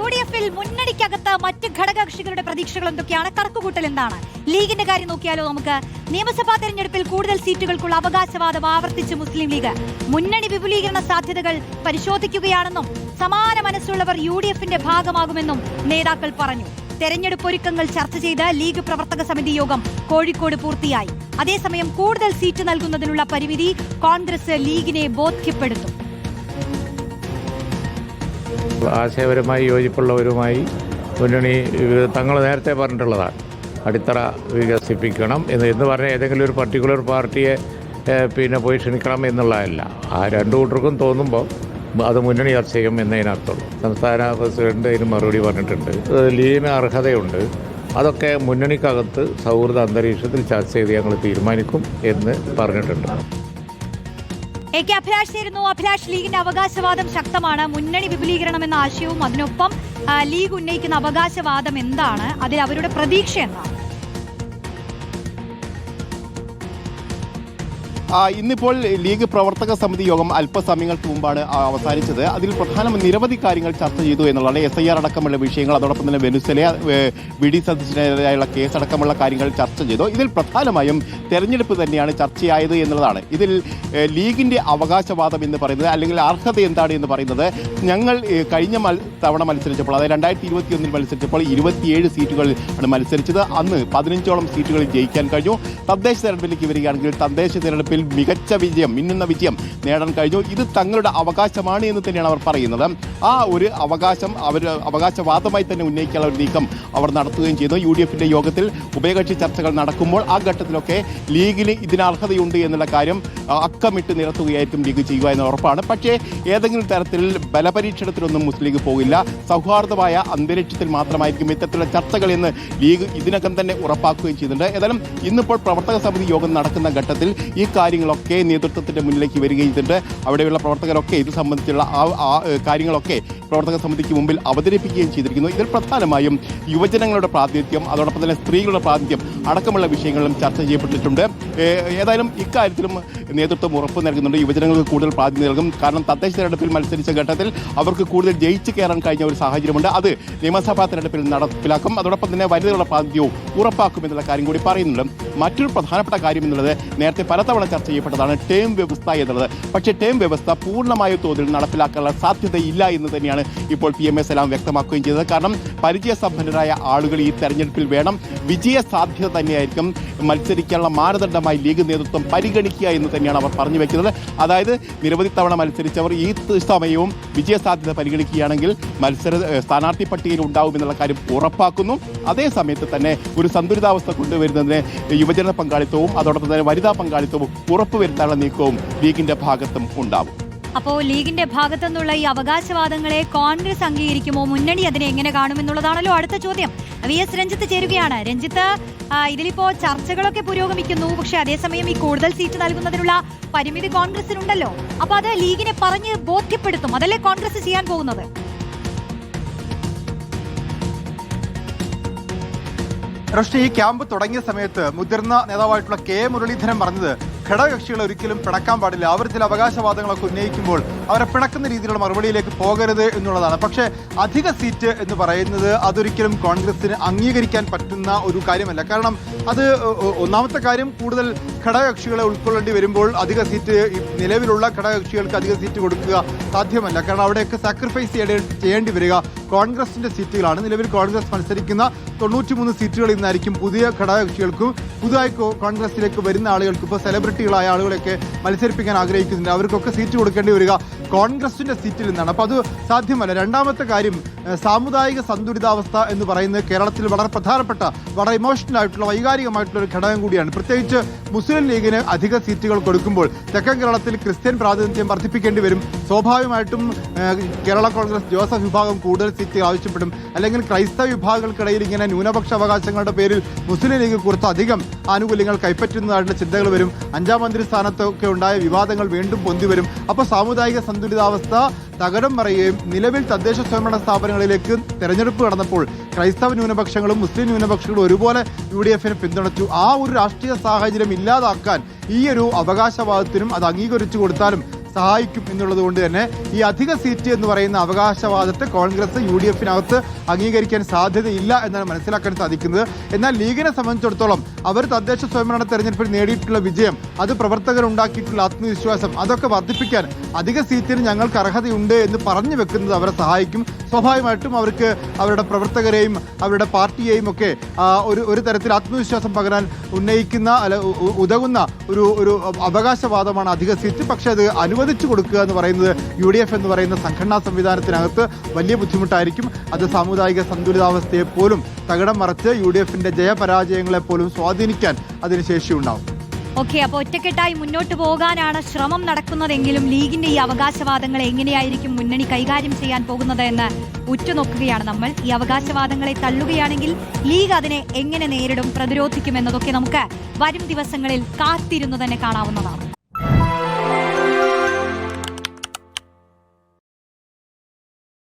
UDF-ൽ മുന്നണിക്കകത്ത് മറ്റ് ഘടകകക്ഷികളുടെ പ്രതീക്ഷകൾ എന്തൊക്കെയാണ്? കണക്കുകൂട്ടൽ എന്താണ്? ലീഗിന്റെ കാര്യം നോക്കിയാലോ നമുക്ക്. നിയമസഭാ തെരഞ്ഞെടുപ്പിൽ കൂടുതൽ സീറ്റുകൾക്കുള്ള അവകാശവാദം ആവർത്തിച്ച് മുസ്ലിം ലീഗ്. മുന്നണി വിപുലീകരണ സാധ്യതകൾ പരിശോധിക്കുകയാണെന്നും സമാന മനസ്സുള്ളവർ UDF-ന്റെ ഭാഗമാകുമെന്നും നേതാക്കൾ പറഞ്ഞു. തെരഞ്ഞെടുപ്പ് ഒരുക്കങ്ങൾ ചർച്ച ചെയ്ത് ലീഗ് പ്രവർത്തക സമിതി യോഗം കോഴിക്കോട് പൂർത്തിയായി. അതേസമയം കൂടുതൽ സീറ്റ് നൽകുന്നതിനുള്ള പരിമിതി കോൺഗ്രസ് ലീഗിനെ ബോധ്യപ്പെടുത്തും. ആശയപരമായി യോജിപ്പുള്ളവരുമായി മുന്നണി തങ്ങൾ നേരത്തെ പറഞ്ഞിട്ടുള്ളതാണ്, അടിത്തറ വികസിപ്പിക്കണം എന്ന് പറഞ്ഞാൽ ഏതെങ്കിലും ഒരു പർട്ടിക്കുലർ പാർട്ടിയെ പോയി ക്ഷണിക്കണം എന്നുള്ളതല്ല. ആ രണ്ടു കൂട്ടർക്കും തോന്നുമ്പോൾ അത് മുന്നണി ചർച്ച ചെയ്യും എന്നതിനർത്ഥമുള്ളൂ. സംസ്ഥാന പ്രസിഡന്റ് അതിന് മറുപടി പറഞ്ഞിട്ടുണ്ട്. ലീഗിന് അർഹതയുണ്ട്, അതൊക്കെ മുന്നണിക്കകത്ത് സൗഹൃദ അന്തരീക്ഷത്തിൽ ചർച്ച ചെയ്ത് ഞങ്ങൾ തീരുമാനിക്കും എന്ന് പറഞ്ഞിട്ടുണ്ട്. അഭിലാഷ് ചേരുന്നു. അഭിലാഷ്, ലീഗിന്റെ അവകാശവാദം ശക്തമാണ്. മുന്നണി വിപുലീകരണം എന്ന ആശയവും അതിനൊപ്പം ലീഗ് ഉന്നയിക്കുന്ന അവകാശവാദം എന്താണ്? അതിൽ അവരുടെ പ്രതീക്ഷ എന്താണ്? ഇന്നിപ്പോൾ ലീഗ് പ്രവർത്തക സമിതി യോഗം അല്പസമയങ്ങൾക്ക് മുമ്പാണ് അവസാനിച്ചത്. അതിൽ നിരവധി കാര്യങ്ങൾ ചർച്ച ചെയ്തു എന്നുള്ളതാണ്. SIR അടക്കമുള്ള വിഷയങ്ങൾ, അതോടൊപ്പം തന്നെ വെനുസല VD സതീശനെതിരായുള്ള കേസടക്കമുള്ള കാര്യങ്ങൾ ചർച്ച ചെയ്തു. ഇതിൽ പ്രധാനമായും തെരഞ്ഞെടുപ്പ് തന്നെയാണ് ചർച്ചയായത് എന്നുള്ളതാണ്. ഇതിൽ ലീഗിന്റെ അവകാശവാദം എന്ന് പറയുന്നത്, അല്ലെങ്കിൽ അർഹത എന്താണ് എന്ന് പറയുന്നത്, ഞങ്ങൾ കഴിഞ്ഞ തവണ മത്സരിച്ചപ്പോൾ, അതായത് 2021 മത്സരിച്ചപ്പോൾ 27 സീറ്റുകളിൽ ആണ് മത്സരിച്ചത്. അന്ന് 15ഓളം സീറ്റുകളിൽ ജയിക്കാൻ കഴിഞ്ഞു. തദ്ദേശ തെരഞ്ഞെടുപ്പിലേക്ക് വരികയാണെങ്കിൽ തദ്ദേശ തെരഞ്ഞെടുപ്പിൽ മികച്ച വിജയം, മിന്നുന്ന വിജയം നേടാൻ കഴിഞ്ഞു. ഇത് തങ്ങളുടെ അവകാശമാണ് എന്ന് തന്നെയാണ് അവർ പറയുന്നത്. ആ ഒരു അവകാശം അവകാശവാദമായി തന്നെ ഉന്നയിക്കാനുള്ള ഒരു നീക്കം അവർ നടത്തുകയും ചെയ്തു. UDF-ന്റെ യോഗത്തിൽ ഉഭയകക്ഷി ചർച്ചകൾ നടക്കുമ്പോൾ ആ ഘട്ടത്തിലൊക്കെ ലീഗിന് ഇതിന് അർഹതയുണ്ട് എന്നുള്ള കാര്യം അക്കമിട്ട് നിരത്തുകയായിരിക്കും ലീഗ് ചെയ്യുക എന്ന ഉറപ്പാണ്. പക്ഷേ ഏതെങ്കിലും തരത്തിൽ ബലപരീക്ഷണത്തിലൊന്നും മുസ്ലിം ലീഗ് പോകില്ല. സൗഹാർദ്ദമായ അന്തരീക്ഷത്തിൽ മാത്രമായിരിക്കും ഇത്തരത്തിലുള്ള ചർച്ചകൾ എന്ന് ലീഗ് ഇതിനകം തന്നെ ഉറപ്പാക്കുകയും ചെയ്തിട്ടുണ്ട്. ഏതായാലും ഇന്നിപ്പോൾ പ്രവർത്തക സമിതി യോഗം നടക്കുന്ന ഘട്ടത്തിൽ ഈ കാര്യങ്ങളൊക്കെ നേതൃത്വത്തിന്റെ മുന്നിലേക്ക് വരികയും ചെയ്തിട്ടുണ്ട്. അവിടെയുള്ള പ്രവർത്തകരൊക്കെ ഇത് സംബന്ധിച്ചുള്ള കാര്യങ്ങളൊക്കെ പ്രവർത്തക സമിതിക്ക് മുമ്പിൽ അവതരിപ്പിക്കുകയും ചെയ്തിരിക്കുന്നു. ഇതിൽ പ്രധാനമായും യുവജനങ്ങളുടെ പ്രാതിനിധ്യം, അതോടൊപ്പം തന്നെ സ്ത്രീകളുടെ പ്രാതിനിധ്യം അടക്കമുള്ള വിഷയങ്ങളും ചർച്ച ചെയ്യപ്പെട്ടിട്ടുണ്ട്. ഏതായാലും ഇക്കാര്യത്തിലും നേതൃത്വം ഉറപ്പ് നൽകുന്നുണ്ട്. യുവജനങ്ങൾക്ക് കൂടുതൽ പ്രാതിനിധ്യം നൽകും. കാരണം തദ്ദേശ തെരഞ്ഞെടുപ്പിൽ മത്സരിച്ച ഘട്ടത്തിൽ അവർക്ക് കൂടുതൽ ജയിച്ചു കയറാൻ കഴിഞ്ഞ ഒരു സാഹചര്യമുണ്ട്. അത് നിയമസഭാ തെരഞ്ഞെടുപ്പിൽ നടപ്പിലാക്കും. അതോടൊപ്പം തന്നെ വനിതകളുടെ പ്രാതിനിധ്യവും ഉറപ്പാക്കും എന്നുള്ള കാര്യം കൂടി പറയുന്നുണ്ട്. മറ്റൊരു പ്രധാനപ്പെട്ട കാര്യം എന്നുള്ളത് നേരത്തെ പലതവണ ചർച്ച ചെയ്യപ്പെട്ടതാണ് ടേം വ്യവസ്ഥ എന്നുള്ളത്. പക്ഷേ ടേം വ്യവസ്ഥ പൂർണ്ണമായ തോതിൽ നടപ്പിലാക്കാനുള്ള സാധ്യതയില്ല എന്ന് തന്നെയാണ് ഇപ്പോൾ PMS എല്ലാം വ്യക്തമാക്കുകയും ചെയ്തത്. കാരണം പരിചയസമ്പന്നരായ ആളുകൾ ഈ തെരഞ്ഞെടുപ്പിൽ വേണം. വിജയ സാധ്യത തന്നെയായിരിക്കും മത്സരിക്കാനുള്ള മാനദണ്ഡമായി ലീഗ് നേതൃത്വം പരിഗണിക്കുക എന്ന് തന്നെയാണ് അവർ പറഞ്ഞു വെക്കുന്നത്. അതായത് നിരവധി തവണ മത്സരിച്ചവർ ഈ സമയവും വിജയസാധ്യത പരിഗണിക്കുകയാണെങ്കിൽ സ്ഥാനാർത്ഥി പട്ടികയിൽ ഉണ്ടാവുമെന്നുള്ള കാര്യം ഉറപ്പാക്കുന്നു. അതേ സമയത്ത് തന്നെ ഒരു സന്തുലിതാവസ്ഥ കൊണ്ടുവരുന്നതിന് യുവജന പങ്കാളിത്തവും അതോടൊപ്പം തന്നെ വനിതാ പങ്കാളിത്തവും ഉറപ്പുവരുത്താനുള്ള നീക്കവും ലീഗിന്റെ ഭാഗത്തും ഉണ്ടാവും. അപ്പോൾ ലീഗിന്റെ ഭാഗത്തു നിന്നുള്ള ഈ അവകാശവാദങ്ങളെ കോൺഗ്രസ് അംഗീകരിക്കുമോ? മുന്നണി അതിനെ എങ്ങനെ കാണുമെന്നുള്ളതാണല്ലോ അടുത്ത ചോദ്യം. VS രഞ്ജിത്ത് ചേരുകയാണ്. രഞ്ജിത്ത്, ഇതിലിപ്പോ ചർച്ചകളൊക്കെ പുരോഗമിക്കുന്നു. പക്ഷെ അതേസമയം ഈ കൂടുതൽ സീറ്റ് നൽകുന്നതിനുള്ള പരിമിതി കോൺഗ്രസിനുണ്ടല്ലോ. അപ്പൊ അത് ലീഗിനെ പറഞ്ഞ് ബോധ്യപ്പെടുത്തും. അതല്ലേ കോൺഗ്രസ് ചെയ്യാൻ പോകുന്നത്? റോഷ്നി, ഈ ക്യാമ്പ് തുടങ്ങിയ സമയത്ത് മുതിർന്ന നേതാവായിട്ടുള്ള K മുരളീധരൻ പറഞ്ഞത് ഘടകകക്ഷികൾ ഒരിക്കലും പിണക്കാൻ പാടില്ല. അവർ ചില അവകാശവാദങ്ങളൊക്കെ ഉന്നയിക്കുമ്പോൾ അവരെ പിണക്കുന്ന രീതിയിലുള്ള മറുപടിയിലേക്ക് പോകരുത് എന്നുള്ളതാണ്. പക്ഷേ അധിക സീറ്റ് എന്ന് പറയുന്നത് അതൊരിക്കലും കോൺഗ്രസിന് അംഗീകരിക്കാൻ പറ്റുന്ന ഒരു കാര്യമല്ല. കാരണം അത് ഒന്നാമത്തെ കാര്യം, കൂടുതൽ ഘടകകക്ഷികളെ ഉൾക്കൊള്ളേണ്ടി വരുമ്പോൾ അധിക സീറ്റ് നിലവിലുള്ള ഘടകകക്ഷികൾക്ക് അധിക സീറ്റ് കൊടുക്കുക സാധ്യമല്ല. കാരണം അവിടെയൊക്കെ സാക്രിഫൈസ് ചെയ്യേണ്ടി വരിക കോൺഗ്രസിന്റെ സീറ്റുകളാണ്. നിലവിൽ കോൺഗ്രസ് മത്സരിക്കുന്ന 93 സീറ്റുകളിൽ നിന്നായിരിക്കും പുതിയ ഘടകകക്ഷികൾക്കും പുതുതായി കോൺഗ്രസിലേക്ക് വരുന്ന ആളുകൾക്ക്, ഇപ്പോൾ സെലിബ്രിറ്റികളായ ആളുകളൊക്കെ മത്സരിപ്പിക്കാൻ ആഗ്രഹിക്കുന്നുണ്ട്, അവർക്കൊക്കെ സീറ്റ് കൊടുക്കേണ്ടി വരിക കോൺഗ്രസിന്റെ സീറ്റിൽ നിന്നാണ്. അപ്പോൾ അത് സാധ്യമല്ല. രണ്ടാമത്തെ കാര്യം, സാമുദായിക സന്തുലിതാവസ്ഥ എന്ന് പറയുന്നത് കേരളത്തിൽ വളരെ പ്രധാനപ്പെട്ട, വളരെ ഇമോഷണൽ ആയിട്ടുള്ള, വൈകാരികമായിട്ടുള്ള ഒരു ഘടകം കൂടിയാണ്. പ്രത്യേകിച്ച് മുസ്ലിം ലീഗിന് അധിക സീറ്റുകൾ കൊടുക്കുമ്പോൾ തെക്കൻ കേരളത്തിൽ ക്രിസ്ത്യൻ പ്രാതിനിധ്യം വർദ്ധിപ്പിക്കേണ്ടി വരും. സ്വാഭാവികമായിട്ടും കേരള കോൺഗ്രസ് ജോസഫ് വിഭാഗം കൂടുതൽ സീറ്റ് ആവശ്യപ്പെടും. അല്ലെങ്കിൽ ക്രൈസ്തവ വിഭാഗങ്ങൾക്കിടയിൽ ഇങ്ങനെ ന്യൂനപക്ഷ അവകാശങ്ങളുടെ പേരിൽ മുസ്ലിം ലീഗ് കുറച്ച് അധികം ആനുകൂല്യങ്ങൾ കൈപ്പറ്റുന്നതായിട്ടുള്ള ചിന്തകൾ വരും. 5ാം മന്ത്രി സ്ഥാനത്തൊക്കെ ഉണ്ടായ വിവാദങ്ങൾ വീണ്ടും പൊന്തിവരും. അപ്പോൾ സാമുദായിക സന്തുലിതാവസ്ഥ തകരം പറയുകയും നിലവിൽ തദ്ദേശ സ്വയംഭരണ സ്ഥാപനങ്ങളിലേക്ക് തെരഞ്ഞെടുപ്പ് കടന്നപ്പോൾ ക്രൈസ്തവ ന്യൂനപക്ഷങ്ങളും മുസ്ലിം ന്യൂനപക്ഷങ്ങളും ഒരുപോലെ UDF-നെ പിന്തുണച്ചു. ആ ഒരു രാഷ്ട്രീയ സാഹചര്യം ഇല്ലാതാക്കാൻ ഈ ഒരു അവകാശവാദത്തിനും അത് അംഗീകരിച്ചു കൊടുത്താലും സഹായിക്കും എന്നുള്ളത് കൊണ്ട് തന്നെ ഈ അധിക സീറ്റ് എന്ന് പറയുന്ന അവകാശവാദത്തെ കോൺഗ്രസ് UDF-നകത്ത് അംഗീകരിക്കാൻ സാധ്യതയില്ല എന്നാണ് മനസ്സിലാക്കാൻ സാധിക്കുന്നത്. എന്നാൽ ലീഗിനെ സംബന്ധിച്ചിടത്തോളം അവർ തദ്ദേശ സ്വയംഭരണ തെരഞ്ഞെടുപ്പിൽ നേടിയിട്ടുള്ള വിജയം, അത് പ്രവർത്തകർ ഉണ്ടാക്കിയിട്ടുള്ള ആത്മവിശ്വാസം, അതൊക്കെ വർദ്ധിപ്പിക്കാൻ അധിക സീറ്റിന് ഞങ്ങൾക്ക് അർഹതയുണ്ട് എന്ന് പറഞ്ഞു വെക്കുന്നത് അവരെ സഹായിക്കും. സ്വാഭാവികമായിട്ടും അവർക്ക് അവരുടെ പ്രവർത്തകരെയും അവരുടെ പാർട്ടിയെയും ഒക്കെ ഒരു തരത്തിൽ ആത്മവിശ്വാസം പകരാൻ ഉന്നയിക്കുന്ന ഉതകുന്ന ഒരു അവകാശവാദമാണ് അധിക സീറ്റ്. പക്ഷെ അത് അനുവദിച്ചു കൊടുക്കുക എന്ന് പറയുന്നത് UDF എന്ന് പറയുന്ന സംഘടനാ സംവിധാനത്തിനകത്ത് വലിയ ബുദ്ധിമുട്ടായിരിക്കും. അത് സാമുദായിക സന്തുലിതാവസ്ഥയെ പോലും തകിടം മറിച്ച് UDF-ന്റെ ജയപരാജയങ്ങളെ പോലും സ്വാധീനിക്കാൻ അതിന് ശേഷിയുണ്ടാവും. ഓക്കെ, അപ്പോൾ ഒറ്റക്കെട്ടായി മുന്നോട്ട് പോകാനാണ് ശ്രമം നടക്കുന്നതെങ്കിലും ലീഗിന്റെ ഈ അവകാശവാദങ്ങളെ എങ്ങനെയായിരിക്കും മുന്നണി കൈകാര്യം ചെയ്യാൻ പോകുന്നത് എന്ന് ഉറ്റുനോക്കുകയാണ് നമ്മൾ. ഈ അവകാശവാദങ്ങളെ തള്ളുകയാണെങ്കിൽ ലീഗ് അതിനെ എങ്ങനെ നേരിടും, പ്രതിരോധിക്കും എന്നതൊക്കെ നമുക്ക് വരും ദിവസങ്ങളിൽ കാത്തിരുന്നു തന്നെ കാണാവുന്നതാണ്.